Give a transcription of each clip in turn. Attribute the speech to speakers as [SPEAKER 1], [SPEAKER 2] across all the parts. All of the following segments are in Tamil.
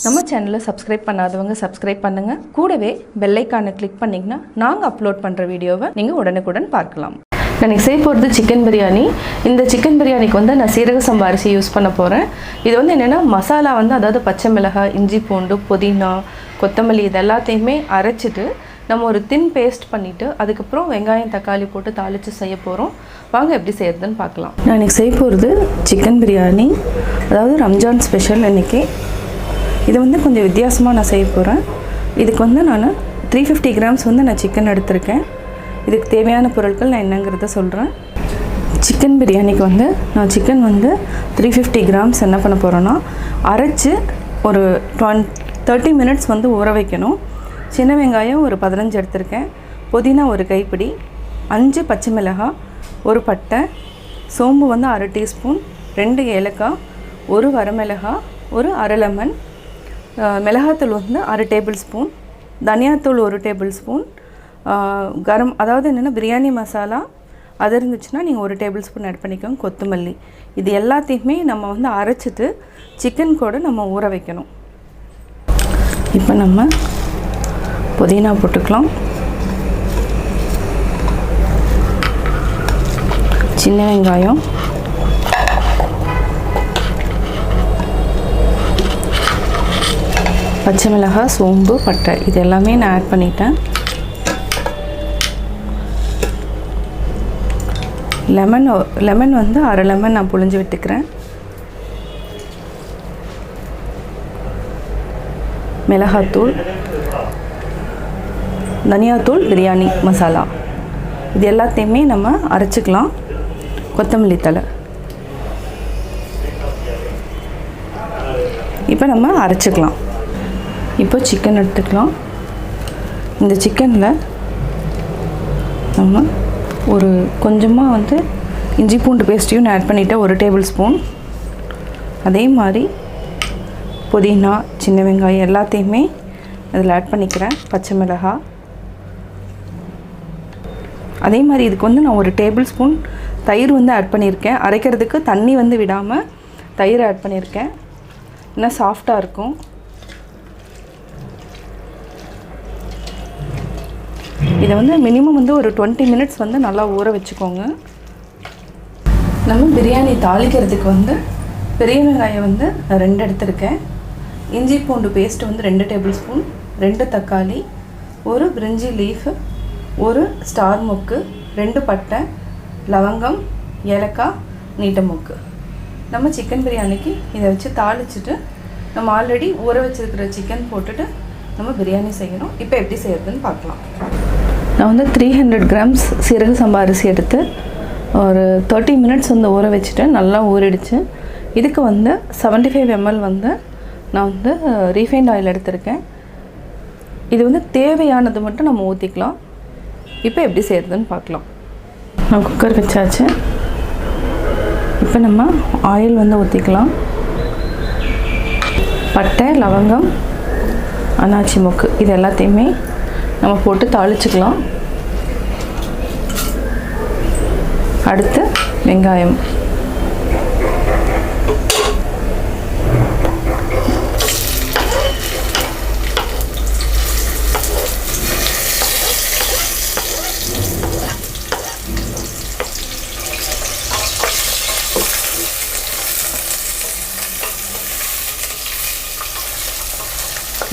[SPEAKER 1] நம்ம சேனலை சப்ஸ்கிரைப் பண்ணாதவங்க சப்ஸ்கிரைப் பண்ணுங்கள். கூடவே பெல் ஐக்கானை கிளிக் பண்ணிங்கன்னா நாங்கள் அப்லோட் பண்ணுற வீடியோவை நீங்கள் உடனுக்குடன் பார்க்கலாம். நான் செய்ய போகிறது சிக்கன் பிரியாணி. இந்த சிக்கன் பிரியாணிக்கு வந்து நான் சீரக சம்பா அரிசி யூஸ் பண்ண போகிறேன். இது வந்து என்னென்னா மசாலா வந்து அதாவது பச்சை மிளகாய், இஞ்சி பூண்டு, புதினா, கொத்தமல்லி இது எல்லாத்தையுமே அரைச்சிட்டு நம்ம ஒரு தின் பேஸ்ட் பண்ணிவிட்டு அதுக்கப்புறம் வெங்காயம் தக்காளி போட்டு தாளித்து செய்ய போகிறோம். வாங்க எப்படி செய்யறதுன்னு பார்க்கலாம். நான் இன்றைக்கி செய்ய போகிறது சிக்கன் பிரியாணி, அதாவது ரம்ஜான் ஸ்பெஷல். இன்றைக்கி இது வந்து கொஞ்சம் வித்தியாசமாக நான் செய்ய போகிறேன். இதுக்கு வந்து நான் 350 கிராம்ஸ் வந்து நான் சிக்கன் எடுத்திருக்கேன். இதுக்கு தேவையான பொருட்கள் நான் என்னங்கிறத சொல்கிறேன். சிக்கன் பிரியாணிக்கு வந்து நான் சிக்கன் வந்து 350 கிராம்ஸ் என்ன பண்ண போகிறேன்னா அரைச்சி ஒரு 30 மினிட்ஸ் வந்து ஊற வைக்கணும். சின்ன வெங்காயம் ஒரு 15 எடுத்திருக்கேன், புதினா ஒரு கைப்பிடி, 5 பச்சை மிளகாய், ஒரு பட்டை, சோம்பு வந்து 1/2 டீஸ்பூன், 2 ஏலக்காய், ஒரு வரமிளகாய், ஒரு அரை லெமன், மிளகாத்தூள் வந்து 1/2 டேபிள் ஸ்பூன், தனியாத்தூள் 1 டேபிள் ஸ்பூன், கரம் அதாவது என்னென்னா பிரியாணி மசாலா அது இருந்துச்சுன்னா நீங்கள் 1 டேபிள் ஸ்பூன் ஆட் பண்ணிக்கோங்க, கொத்தமல்லி. இது எல்லாத்தையுமே நம்ம வந்து அரைச்சிட்டு சிக்கன் கூட நம்ம ஊற வைக்கணும். இப்போ நம்ம புதினா போட்டுக்கலாம், சின்ன வெங்காயம், பச்சை மிளகாய், சோம்பு, பட்டை இது எல்லாமே நான் ஆட் பண்ணிட்டேன். லெமன் வந்து அரை லெமன் நான் புழிஞ்சு விட்டுக்கிறேன். மிளகாத்தூள், தனியாத்தூள், பிரியாணி மசாலா இது எல்லாத்தையுமே நம்ம அரைச்சிக்கலாம். கொத்தமல்லி தழை இப்போ நம்ம அரைச்சிக்கலாம். இப்போ சிக்கன் எடுத்துக்கலாம். இந்த சிக்கனில் நம்ம ஒரு கொஞ்சமாக வந்து இஞ்சி பூண்டு பேஸ்ட்டையும் ஆட் பண்ணிவிட்டேன், 1 டேபிள் ஸ்பூன். அதே மாதிரி புதினா, சின்ன வெங்காயம் எல்லாத்தையுமே அதில் ஆட் பண்ணிக்கிறேன். பச்சை மிளகாய் அதே மாதிரி இதுக்கு வந்து நான் 1 டேபிள் ஸ்பூன் தயிர் வந்து ஆட் பண்ணியிருக்கேன். அரைக்கிறதுக்கு தண்ணி வந்து விடாமல் தயிர் ஆட் பண்ணியிருக்கேன், இன்னும் சாஃப்டாக இருக்கும். இதை வந்து மினிமம் வந்து ஒரு 20 மினிட்ஸ் வந்து நல்லா ஊற வச்சுக்கோங்க. நம்ம பிரியாணி தாளிக்கிறதுக்கு வந்து பெரிய வெங்காயம் வந்து 2 எடுத்திருக்கேன், இஞ்சி பூண்டு பேஸ்ட்டு வந்து 2 டேபிள் ஸ்பூன், 2 தக்காளி, ஒரு பிரிஞ்சி லீஃப், ஒரு ஸ்டார் மொக்கு, 2 பட்டை, லவங்கம், ஏலக்காய், நீட்ட மொக்கு. நம்ம சிக்கன் பிரியாணிக்கு இதை வச்சு தாளிச்சிட்டு நம்ம ஆல்ரெடி ஊற வச்சுருக்கிற சிக்கன் போட்டுட்டு நம்ம பிரியாணி செய்யணும். இப்போ எப்படி செய்யறதுன்னு பார்க்கலாம். நான் வந்து 300 கிராம்ஸ் சீரக சம்பா அரிசி எடுத்து ஒரு 30 மினிட்ஸ் வந்து ஊற வச்சுட்டு நல்லா ஊறிடுச்சு. இதுக்கு வந்து 75 ml வந்து நான் வந்து ரீஃபைண்ட் ஆயில் எடுத்திருக்கேன். இது வந்து தேவையானது மட்டும் நம்ம ஊற்றிக்கலாம். இப்போ எப்படி செய்கிறதுன்னு பார்க்கலாம். நான் குக்கர் வச்சாச்சு. இப்போ நம்ம ஆயில் வந்து ஊற்றிக்கலாம். பட்டை, லவங்கம், அன்னாச்சி மொக்கு இது எல்லாத்தையுமே நம்ம போட்டு தாளிச்சுக்கலாம். அடுத்து வெங்காயம்,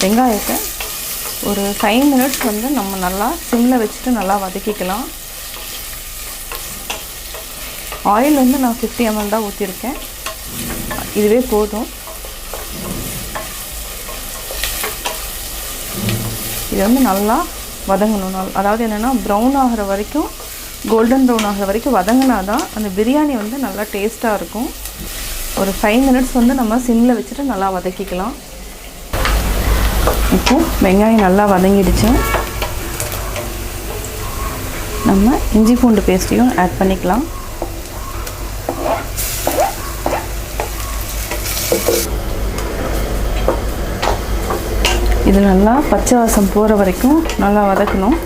[SPEAKER 1] வெங்காயத்தை ஒரு 5 மினிட்ஸ் வந்து நம்ம நல்லா சிம்மில் வச்சுட்டு நல்லா வதக்கிக்கலாம். ஆயில் வந்து நான் 50 ml தான் ஊற்றிருக்கேன், இதுவே போதும். இது வந்து நல்லா வதங்கணும். அதாவது என்னென்னா ப்ரௌன் ஆகிற வரைக்கும், கோல்டன் ப்ரௌன் ஆகிற வரைக்கும் வதங்கினா தான் அந்த பிரியாணி வந்து நல்லா டேஸ்ட்டாக இருக்கும். ஒரு 5 மினிட்ஸ் வந்து நம்ம சிம்மில் வச்சுட்டு நல்லா வதக்கிக்கலாம். இப்போது வெங்காயம் நல்லா வதங்கிடுச்சு. நம்ம இஞ்சி பூண்டு பேஸ்ட்டையும் ஆட் பண்ணிக்கலாம். இது நல்லா பச்சை வாசம் போகிற வரைக்கும் நல்லா வதக்கணும்.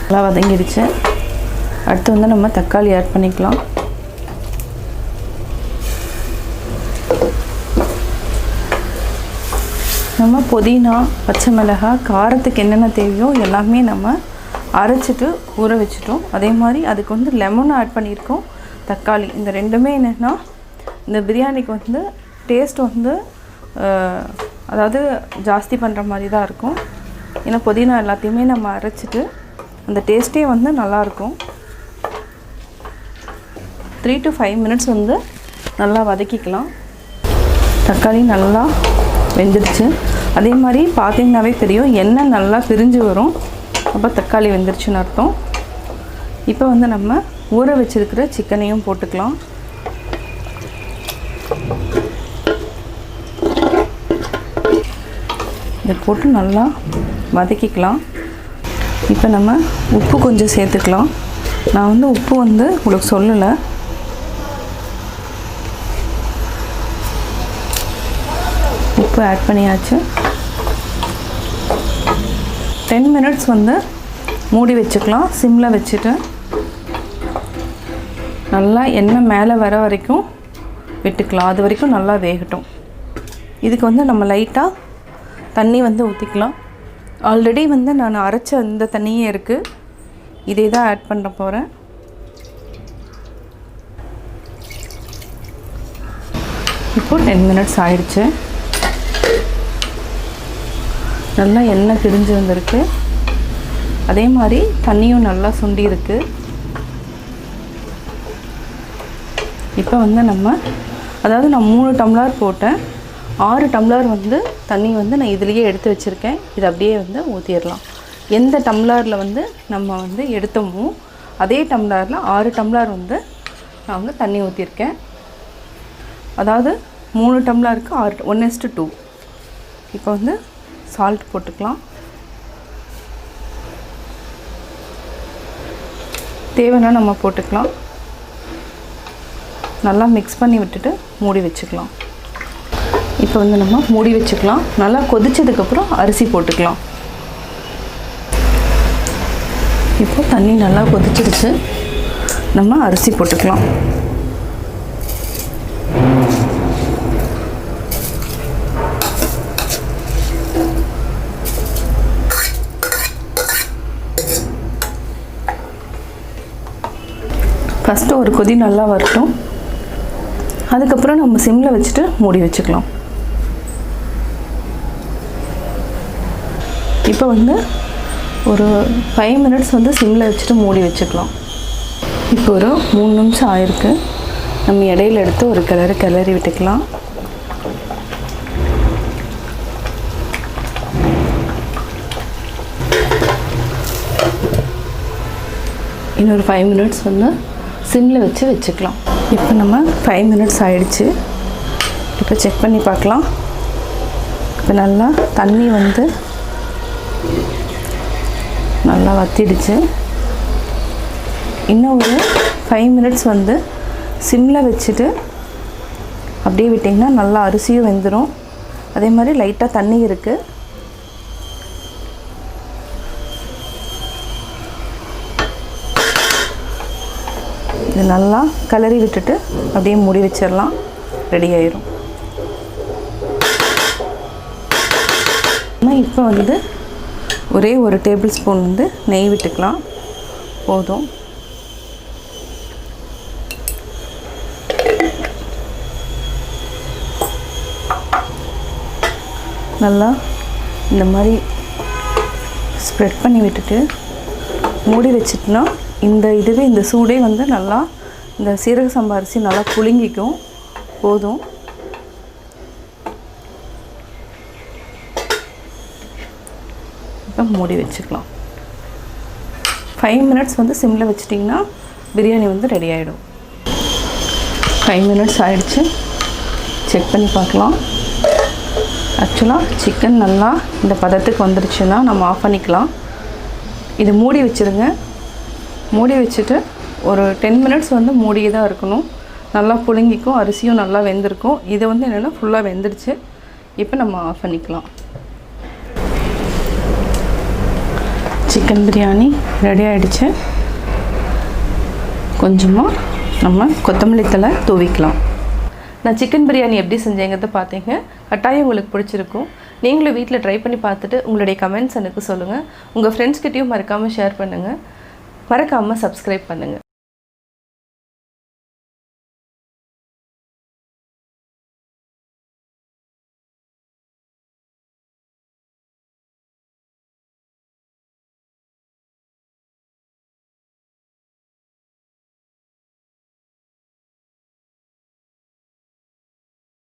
[SPEAKER 1] நல்லா வதங்கிடுச்சு. அடுத்து வந்து நம்ம தக்காளி ஆட் பண்ணிக்கலாம். நம்ம புதினா, பச்சை மிளகாய், காரத்துக்கு என்னென்ன தேவையோ எல்லாமே நம்ம அரைச்சிட்டு ஊற வச்சுட்டோம். அதே மாதிரி அதுக்கு வந்து லெமன் ஆட் பண்ணியிருக்கோம், தக்காளி. இந்த ரெண்டுமே என்னென்னா இந்த பிரியாணிக்கு வந்து டேஸ்ட் வந்து அதாவது ஜாஸ்தி பண்ணுற மாதிரி தான் இருக்கும். ஏன்னா புதினா எல்லாத்தையுமே நம்ம அரைச்சிட்டு அந்த டேஸ்ட்டே வந்து நல்லாயிருக்கும். 3 to 5 மினிட்ஸ் வந்து நல்லா வதக்கிக்கலாம். தக்காளி நல்லா வெந்துடுச்சு. அதே மாதிரி பார்த்திங்கனாவே தெரியும், எண்ணெய் நல்லா பிரிஞ்சு வரும். அப்போ தக்காளி வெந்துருச்சுன்னு அர்த்தம். இப்போ வந்து நம்ம ஊற வச்சுருக்கிற சிக்கனையும் போட்டுக்கலாம். இதை போட்டு நல்லா வதக்கிக்கலாம். இப்போ நம்ம உப்பு கொஞ்சம் சேர்த்துக்கலாம். நான் வந்து உப்பு வந்து உங்களுக்கு சொல்லலை. உப்பு ஆட் பண்ணியாச்சு. 10 மினிட்ஸ் வந்து மூடி வச்சுக்கலாம், சிம்மில் வச்சுட்டு. நல்லா எண்ணெய் மேலே வர வரைக்கும் விட்டுக்கலாம். அது வரைக்கும் நல்லா வேகட்டும். இதுக்கு வந்து நம்ம லைட்டாக தண்ணி வந்து ஊற்றிக்கலாம். ஆல்ரெடி வந்து நான் அரைச்ச இந்த தண்ணியே இருக்குது, இதே தான் ஆட் பண்ண போகிறேன். இப்போது 10 மினிட்ஸ் ஆயிடுச்சு. நல்லா எண்ணெய் பிரிஞ்சு வந்திருக்கு. அதே மாதிரி தண்ணியும் நல்லா சுண்டி இருக்குது. இப்போ வந்து நம்ம அதாவது நான் 3 டம்ளர் போட்டேன், 6 டம்ளர் வந்து தண்ணி வந்து நான் இதுலேயே எடுத்து வச்சுருக்கேன். இது அப்படியே வந்து ஊற்றிடலாம். எந்த டம்ளரில் வந்து நம்ம வந்து எடுத்தோமோ அதே டம்ளரில் 6 டம்ளர் வந்து நான் வந்து தண்ணி ஊற்றிருக்கேன். அதாவது 3 டம்ளருக்கு 6, 1:2. இப்போ வந்து சால்ட் போட்டுக்கலாம். தேவைன்னா நம்ம போட்டுக்கலாம். நல்லா மிக்ஸ் பண்ணி விட்டுட்டு மூடி வச்சுக்கலாம். இப்போ வந்து நம்ம மூடி வச்சுக்கலாம். நல்லா கொதிச்சதுக்கப்புறம் அரிசி போட்டுக்கலாம். இப்போ தண்ணி நல்லா கொதிச்சிருச்சு, நம்ம அரிசி போட்டுக்கலாம். ஃபஸ்ட்டு ஒரு கொதி நல்லா வரட்டும். அதுக்கப்புறம் நம்ம சிம்மில் வச்சுட்டு மூடி வச்சுக்கலாம். இப்போ வந்து ஒரு 5 மினிட்ஸ் வந்து சிம்மில் வச்சுட்டு மூடி வச்சுக்கலாம். இப்போ ஒரு 3 நிமிஷம் ஆயிருக்கு. நம்ம இடையில எடுத்து ஒரு கிளறி விட்டுக்கலாம். இன்னொரு 5 மினிட்ஸ் வந்து சிம்மில் வச்சுக்கலாம். இப்போ நம்ம 5 மினிட்ஸ் ஆயிடுச்சு. இப்போ செக் பண்ணி பார்க்கலாம். இப்போ நல்லா தண்ணி வந்து நல்லா வத்திடுச்சு. இன்னும் ஒரு 5 மினிட்ஸ் வந்து சிம்மில் வச்சுட்டு அப்படியே விட்டிங்கன்னா நல்லா அரிசியும் வெந்துடும். அதே மாதிரி லைட்டாக தண்ணி இருக்குது. இது நல்லா கிளறி விட்டுட்டு அப்படியே மூடி வச்சிடலாம். ரெடி ஆயிரும். இப்போ வந்து ஒரே ஒரு டேபிள் ஸ்பூன் வந்து நெய் விட்டுக்கலாம், போதும். நல்லா இந்த மாதிரி ஸ்ப்ரெட் பண்ணி விட்டுட்டு மூடி வச்சிட்டோன்னா இந்த சூடே வந்து நல்லா இந்த சீரக சம்பா அரிசி நல்லா புழுங்கிக்கும், போதும். இப்போ மூடி வச்சுக்கலாம். 5 மினிட்ஸ் வந்து சிம்மில் வச்சிட்டிங்கன்னா பிரியாணி வந்து ரெடி ஆகிடும். 5 மினிட்ஸ் ஆகிடுச்சு. செக் பண்ணி பார்க்கலாம். ஆக்சுவலாக சிக்கன் நல்லா இந்த பதத்துக்கு வந்துருச்சுன்னா நம்ம ஆஃப் பண்ணிக்கலாம். இது மூடி வச்சுருங்க. மூடி வச்சுட்டு ஒரு 10 மினிட்ஸ் வந்து மூடியே தான் இருக்கணும். நல்லா புழுங்கிக்கும், அரிசியும் நல்லா வெந்திருக்கும். இது வந்து என்னென்னா ஃபுல்லாக வெந்துருச்சு. இப்போ நம்ம ஆஃப் பண்ணிக்கலாம். சிக்கன் பிரியாணி ரெடி ஆகிடுச்சு. கொஞ்சமாக நம்ம கொத்தமல்லி தழை தூவிக்கலாம். நான் சிக்கன் பிரியாணி எப்படி செஞ்சேங்கிறத பார்த்தீங்க. கட்டாயம் உங்களுக்கு பிடிச்சிருக்கும். நீங்களும் வீட்டில் ட்ரை பண்ணி பார்த்துட்டு உங்களுடைய கமெண்ட்ஸ் எனக்கு சொல்லுங்கள். உங்கள் ஃப்ரெண்ட்ஸ்கிட்டையும் மறக்காமல் ஷேர் பண்ணுங்கள். மறக்காமல் சப்ஸ்கிரைப் பண்ணுங்கள்.